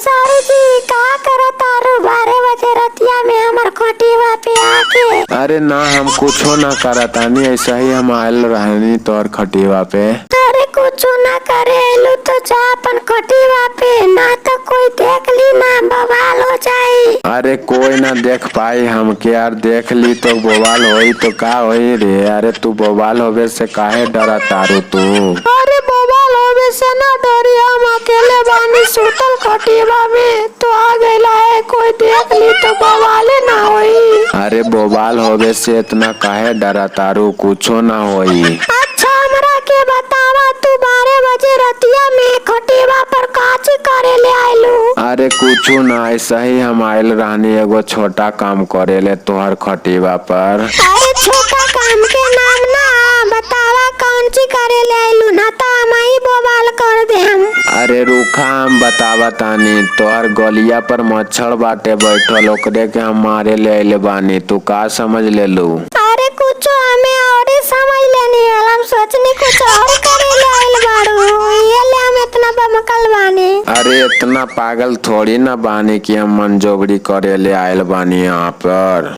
सारी जी का करत तारू 12 बजे रतिया में हमर खटिया पे आके। अरे ना हम कुछो ना करतानी, ऐसा ही हम आयल रहनी तोर खटिया पे। अरे कुछ ना करे एलू तो जा अपन खटिया पे, ना तो कोई देख ली ना बवाल हो जाई। अरे कोई ना देख पाई हमके यार, देख ली तो बवाल होई तो का होई रे। अरे तू बवाल होवे से काहे डरा तारू तू? अरे बवाल होवे से ना डरी, हम अकेले बानी सुतल खटिया में, तो आ गइला है कोई देख ली तो बवाले ना होई। अरे बवाल होवे से इतना काहे डरा तारू, कुछो ना होई। अच्छा हमरा के बतावा तू 12 बजे रतिया में खटिया पर काची करे ले आइलू? अरे कुछो ना, ऐसा ही हम आयल रहनी एगो छोटा काम करे ले तोहर खटिया पर। अरे छोटा काम के नाम ना बतावा, कौन सी करे ले आइलू, ना तो हम ही बवाल कर दे हम। अरे रुखा हम बतावा तानी, तोहर गलिया पर मच्छर बाटे बैठल, ओकरे के हम मारे ले आइले बानी, तू का समझ ले लू? अरे कुछ हमें और ही समझ लेनी, हम सोचनी कुछ और करे ले आइल बाड़ू, ये ले हम इतना बमकल बानी। अरे इतना पागल थोड़ी ना बानी कि हम मंजोगरी करे ले आयल बानी यहाँ पर।